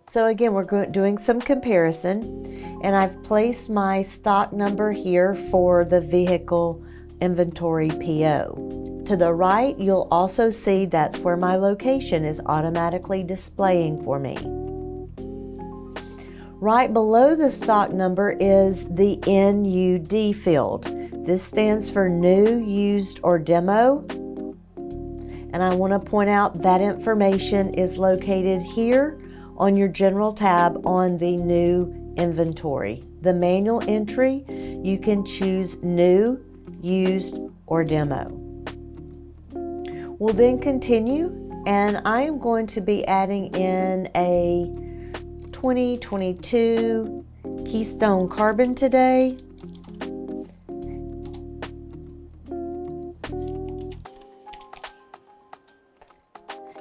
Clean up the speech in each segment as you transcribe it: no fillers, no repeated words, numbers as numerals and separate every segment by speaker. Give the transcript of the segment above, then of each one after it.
Speaker 1: So again, we're doing some comparison, and I've placed my stock number here for the vehicle inventory PO. To the right, you'll also see that's where my location is automatically displaying for me. Right below the stock number is the NUD field. This stands for new, used, or demo. And I want to point out that information is located here on your General tab on the new inventory. The manual entry, you can choose new, used, or demo. We'll then continue, and I am going to be adding in a 2022 Keystone Carbon today.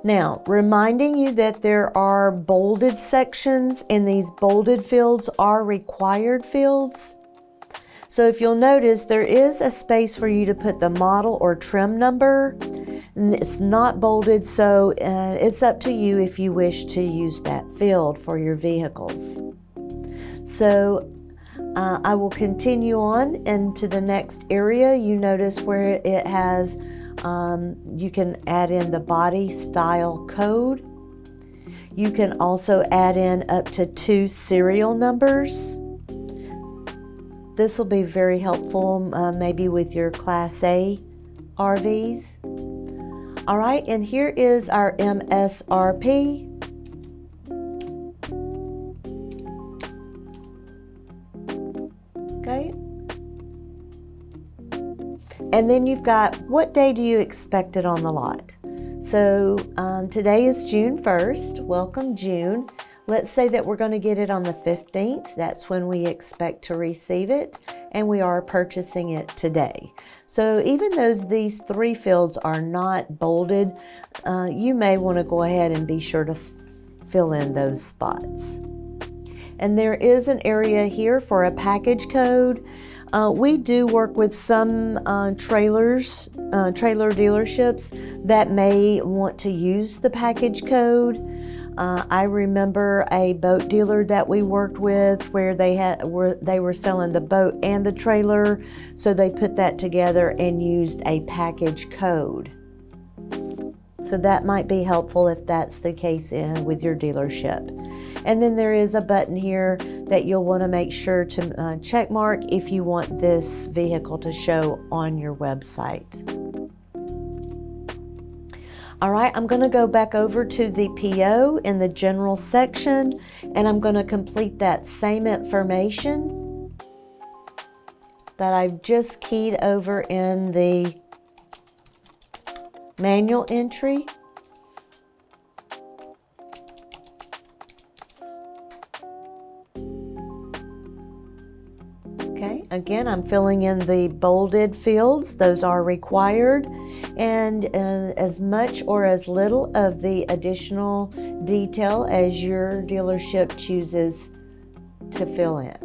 Speaker 1: Now, reminding you that there are bolded sections, and these bolded fields are required fields. So if you'll notice, there is a space for you to put the model or trim number. It's not bolded, so it's up to you if you wish to use that field for your vehicles. So I will continue on into the next area. You notice where it has, you can add in the body style code. You can also add in up to 2 serial numbers. This will be very helpful maybe with your Class A RVs. All right, and here is our MSRP. Okay. And then you've got, what day do you expect it on the lot? So today is June 1st. Welcome, June. Let's say that we're going to get it on the 15th. That's when we expect to receive it, and we are purchasing it today. So even though these 3 fields are not bolded, you may want to go ahead and be sure to fill in those spots. And there is an area here for a package code. We do work with some trailer dealerships that may want to use the package code. I remember a boat dealer that we worked with where they were selling the boat and the trailer, so they put that together and used a package code. So that might be helpful if that's the case with your dealership. And then there is a button here that you'll want to make sure to check mark if you want this vehicle to show on your website. All right, I'm going to go back over to the PO in the general section, and I'm going to complete that same information that I've just keyed over in the manual entry. Okay, again, I'm filling in the bolded fields. Those are required. And as much or as little of the additional detail as your dealership chooses to fill in.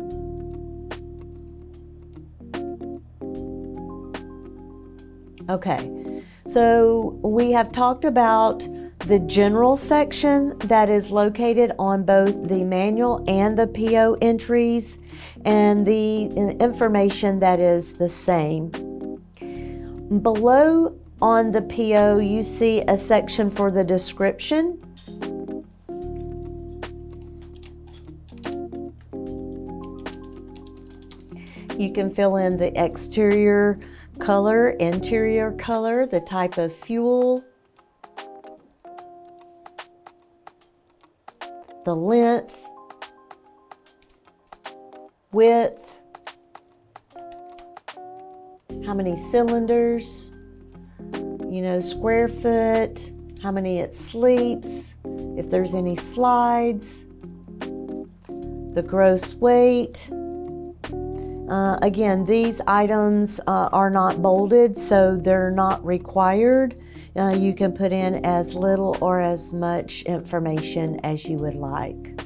Speaker 1: Okay, so we have talked about the general section that is located on both the manual and the PO entries, and the information that is the same. Below on the PO, you see a section for the description. You can fill in the exterior color, interior color, the type of fuel, the length, width, how many cylinders, square foot, how many it sleeps, if there's any slides, the gross weight. Again, these items are not bolded, so they're not required. You can put in as little or as much information as you would like.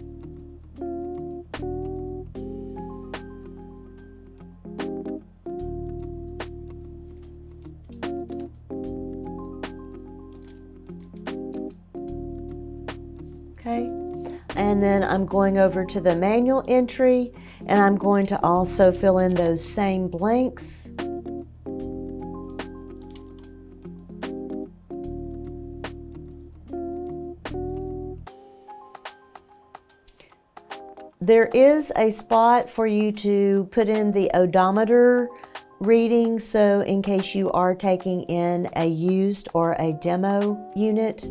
Speaker 1: Okay, And then I'm going over to the manual entry, and I'm going to also fill in those same blanks. There is a spot for you to put in the odometer reading, so in case you are taking in a used or a demo unit.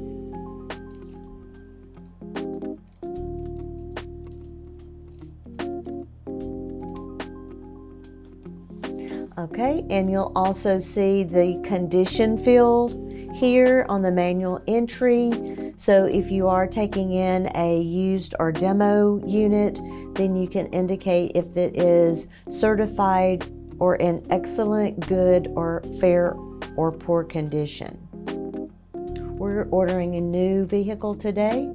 Speaker 1: Okay, and you'll also see the condition field here on the manual entry. So if you are taking in a used or demo unit, then you can indicate if it is certified or in excellent, good, or fair or poor condition. We're ordering a new vehicle today.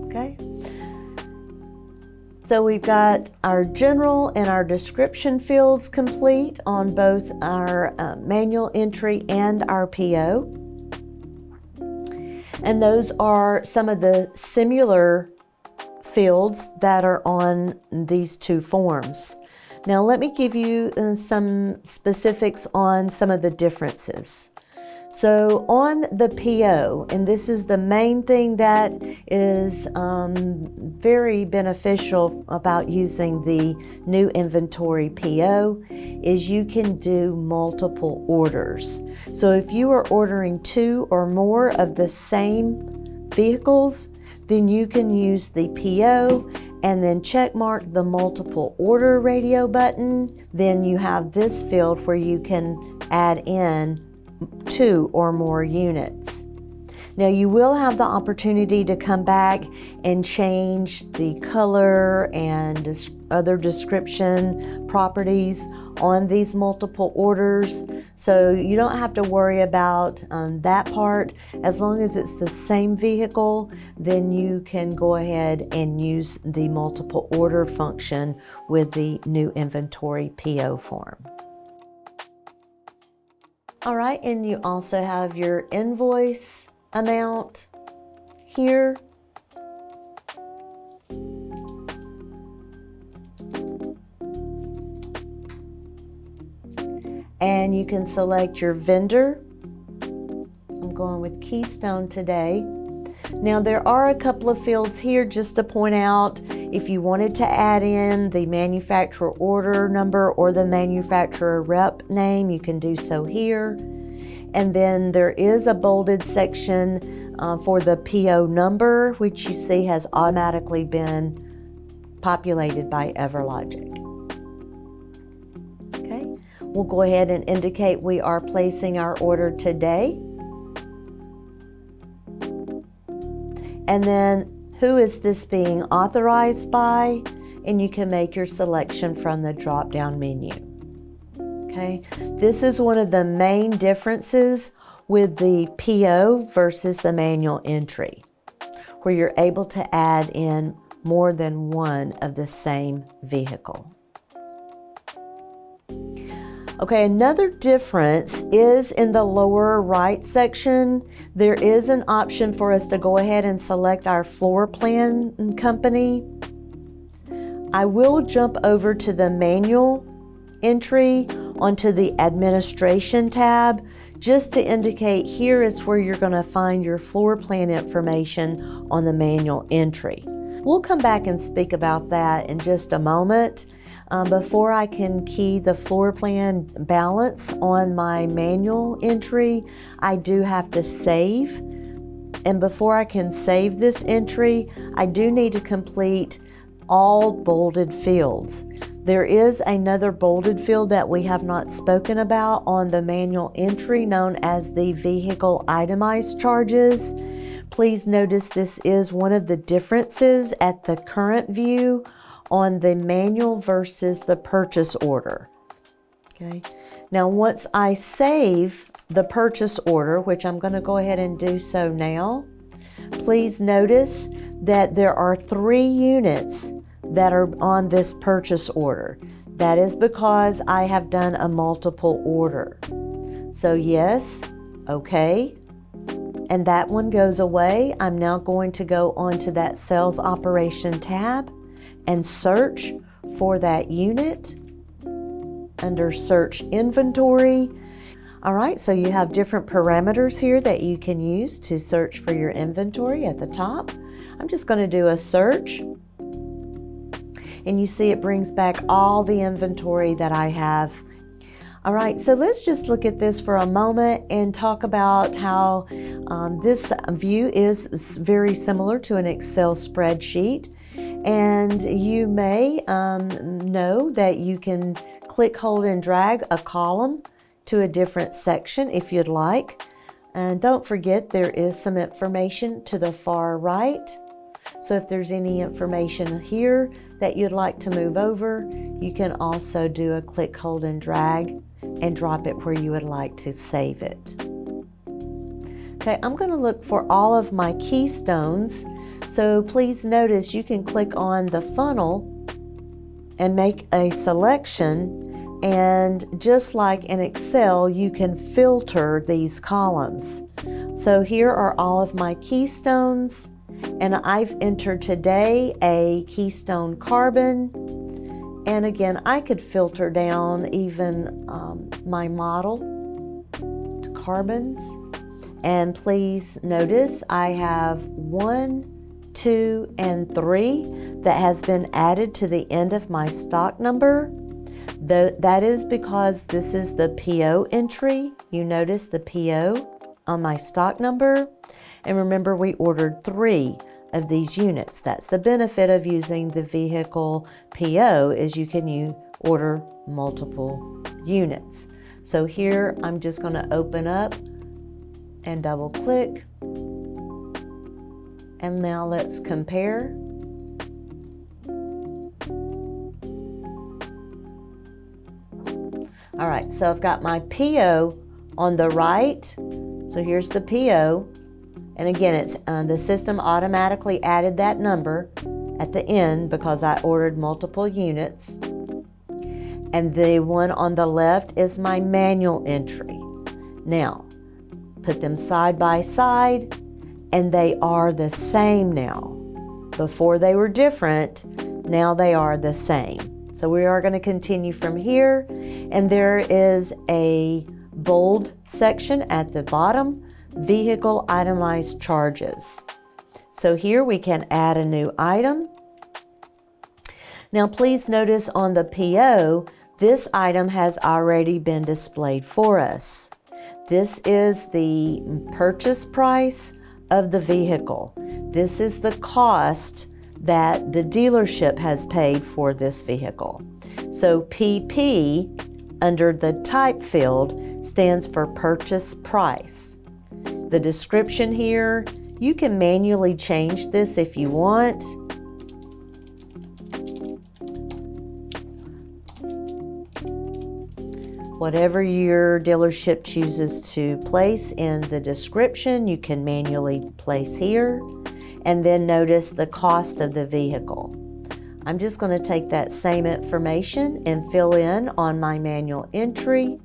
Speaker 1: Okay. So we've got our general and our description fields complete on both our manual entry and our PO. And those are some of the similar fields that are on these two forms. Now let me give you some specifics on some of the differences. So on the PO, and this is the main thing that is very beneficial about using the new inventory PO, is you can do multiple orders. So if you are ordering 2 or more of the same vehicles, then you can use the PO and then check mark the multiple order radio button. Then you have this field where you can add in 2 or more units. Now you will have the opportunity to come back and change the color and other description properties on these multiple orders. So you don't have to worry about that part. As long as it's the same vehicle, then you can go ahead and use the multiple order function with the new inventory PO form. All right, and you also have your invoice amount here. And you can select your vendor. I'm going with Keystone today. Now there are a couple of fields here just to point out. If you wanted to add in the manufacturer order number or the manufacturer rep name, you can do so here. And then there is a bolded section for the PO number, which you see has automatically been populated by EverLogic. Okay, we'll go ahead and indicate we are placing our order today. And then who is this being authorized by? And you can make your selection from the drop-down menu. Okay, this is one of the main differences with the PO versus the manual entry, where you're able to add in more than one of the same vehicle. Okay, another difference is in the lower right section. There is an option for us to go ahead and select our floor plan company. I will jump over to the manual entry onto the administration tab just to indicate here is where you're going to find your floor plan information on the manual entry. We'll come back and speak about that in just a moment. Before I can key the floor plan balance on my manual entry, I do have to save. And before I can save this entry, I do need to complete all bolded fields. There is another bolded field that we have not spoken about on the manual entry, known as the vehicle itemized charges. Please notice this is one of the differences at the current view on the manual versus the purchase order. Okay. Now once I save the purchase order, which I'm going to go ahead and do so now, please notice that there are 3 units that are on this purchase order. That is because I have done a multiple order. So yes, Okay. And that one goes away. I'm now going to go onto that sales operation tab and search for that unit under search inventory. All right, so you have different parameters here that you can use to search for your inventory at the top. I'm just going to do a search. And you see it brings back all the inventory that I have. All right, so let's just look at this for a moment and talk about how this view is very similar to an Excel spreadsheet. And you may know that you can click, hold, and drag a column to a different section if you'd like. And don't forget, there is some information to the far right. So if there's any information here that you'd like to move over, you can also do a click, hold, and drag and drop it where you would like to save it. Okay, I'm going to look for all of my keystones. So please notice you can click on the funnel and make a selection, and just like in Excel, you can filter these columns. So here are all of my keystones, and I've entered today a keystone carbon. And again, I could filter down even my model to carbons. And please notice I have 1, 2, and 3 that has been added to the end of my stock number. That is because this is the PO entry. You notice the PO on my stock number. And remember, we ordered 3 of these units. That's the benefit of using the vehicle PO, is you can order multiple units. So here I'm just going to open up and double click. And now let's compare. All right, so I've got my PO on the right. So here's the PO. And again, it's the system automatically added that number at the end because I ordered multiple units. And the one on the left is my manual entry. Now, put them side by side, and they are the same now. Before they were different, now they are the same. So we are going to continue from here, and there is a bold section at the bottom, vehicle itemized charges. So here we can add a new item. Now please notice on the PO, this item has already been displayed for us. This is the purchase price of the vehicle. This is the cost that the dealership has paid for this vehicle. So PP under the type field stands for purchase price. The description here, you can manually change this if you want. Whatever your dealership chooses to place in the description, you can manually place here. And then notice the cost of the vehicle. I'm just going to take that same information and fill in on my manual entry.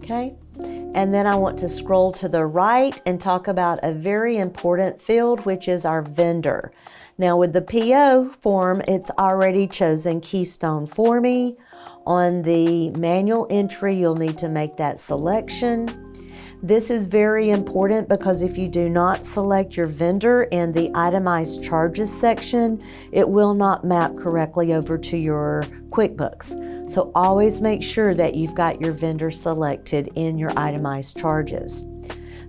Speaker 1: Okay, and then I want to scroll to the right and talk about a very important field, which is our vendor. Now with the PO form, it's already chosen Keystone for me. On the manual entry, you'll need to make that selection. This is very important because if you do not select your vendor in the itemized charges section, it will not map correctly over to your QuickBooks. So always make sure that you've got your vendor selected in your itemized charges.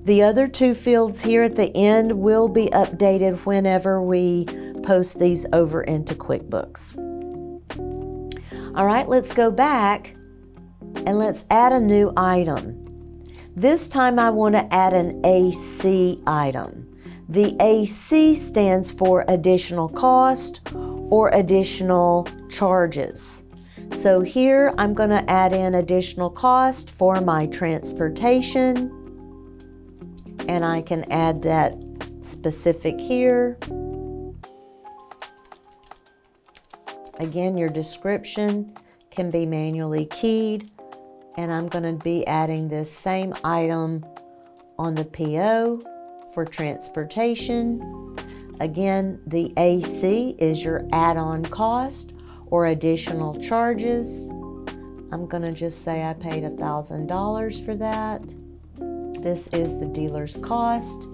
Speaker 1: The other 2 fields here at the end will be updated whenever we post these over into QuickBooks. All right, let's go back and let's add a new item. This time I want to add an AC item. The AC stands for additional cost or additional charges. So here I'm going to add in additional cost for my transportation, and I can add that specific here. Again, your description can be manually keyed, and I'm going to be adding this same item on the PO for transportation. Again, the AC is your add-on cost or additional charges. I'm going to just say I paid $1,000 for that. This is the dealer's cost.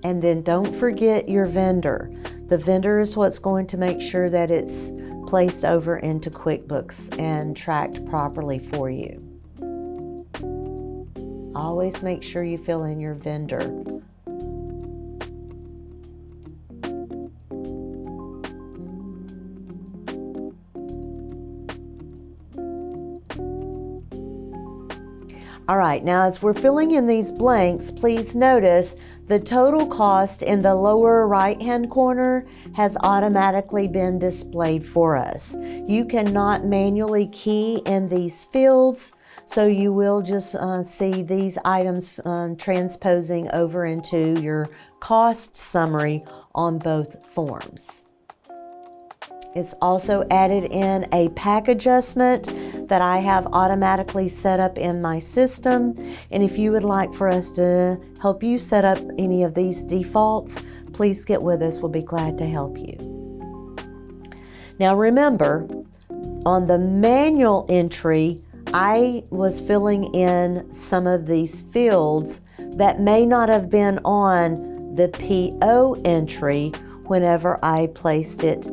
Speaker 1: And then don't forget your vendor. The vendor is what's going to make sure that it's placed over into QuickBooks and tracked properly for you. Always make sure you fill in your vendor. All right, now as we're filling in these blanks, please notice the total cost in the lower right-hand corner has automatically been displayed for us. You cannot manually key in these fields, so you will just see these items transposing over into your cost summary on both forms. It's also added in a pack adjustment that I have automatically set up in my system. And if you would like for us to help you set up any of these defaults, please get with us. We'll be glad to help you. Now remember, on the manual entry, I was filling in some of these fields that may not have been on the PO entry whenever I placed it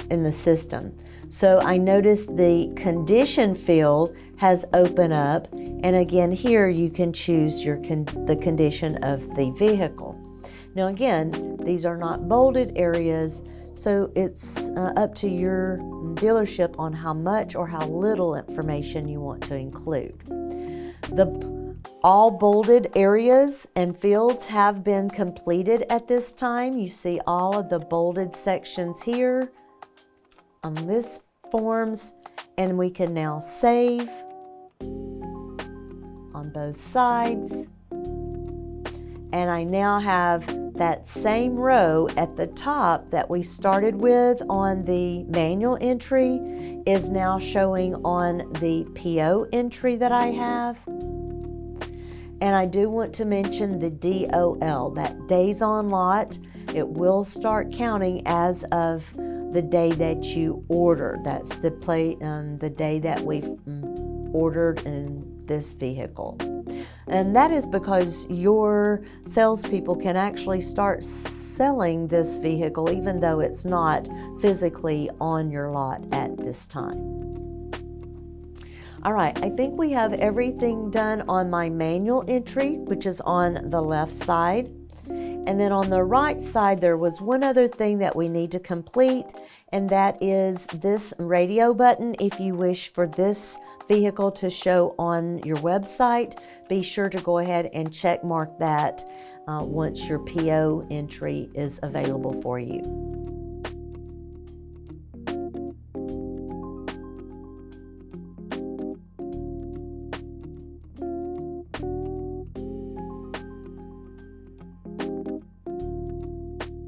Speaker 1: in the system. So I noticed the condition field has opened up, and again here you can choose the condition of the vehicle. Now again, these are not bolded areas, so it's up to your dealership on how much or how little information you want to include. All bolded areas and fields have been completed at this time. You see all of the bolded sections here on this forms, and we can now save on both sides. And I now have that same row at the top that we started with on the manual entry is now showing on the PO entry that I have. And I do want to mention the DOL, that days on lot. It will start counting as of the day that you order. That's the day that we've ordered in this vehicle. And that is because your salespeople can actually start selling this vehicle even though it's not physically on your lot at this time. All right, I think we have everything done on my manual entry, which is on the left side. And then on the right side, there was one other thing that we need to complete, and that is this radio button. If you wish for this vehicle to show on your website, be sure to go ahead and check mark that once your PO entry is available for you.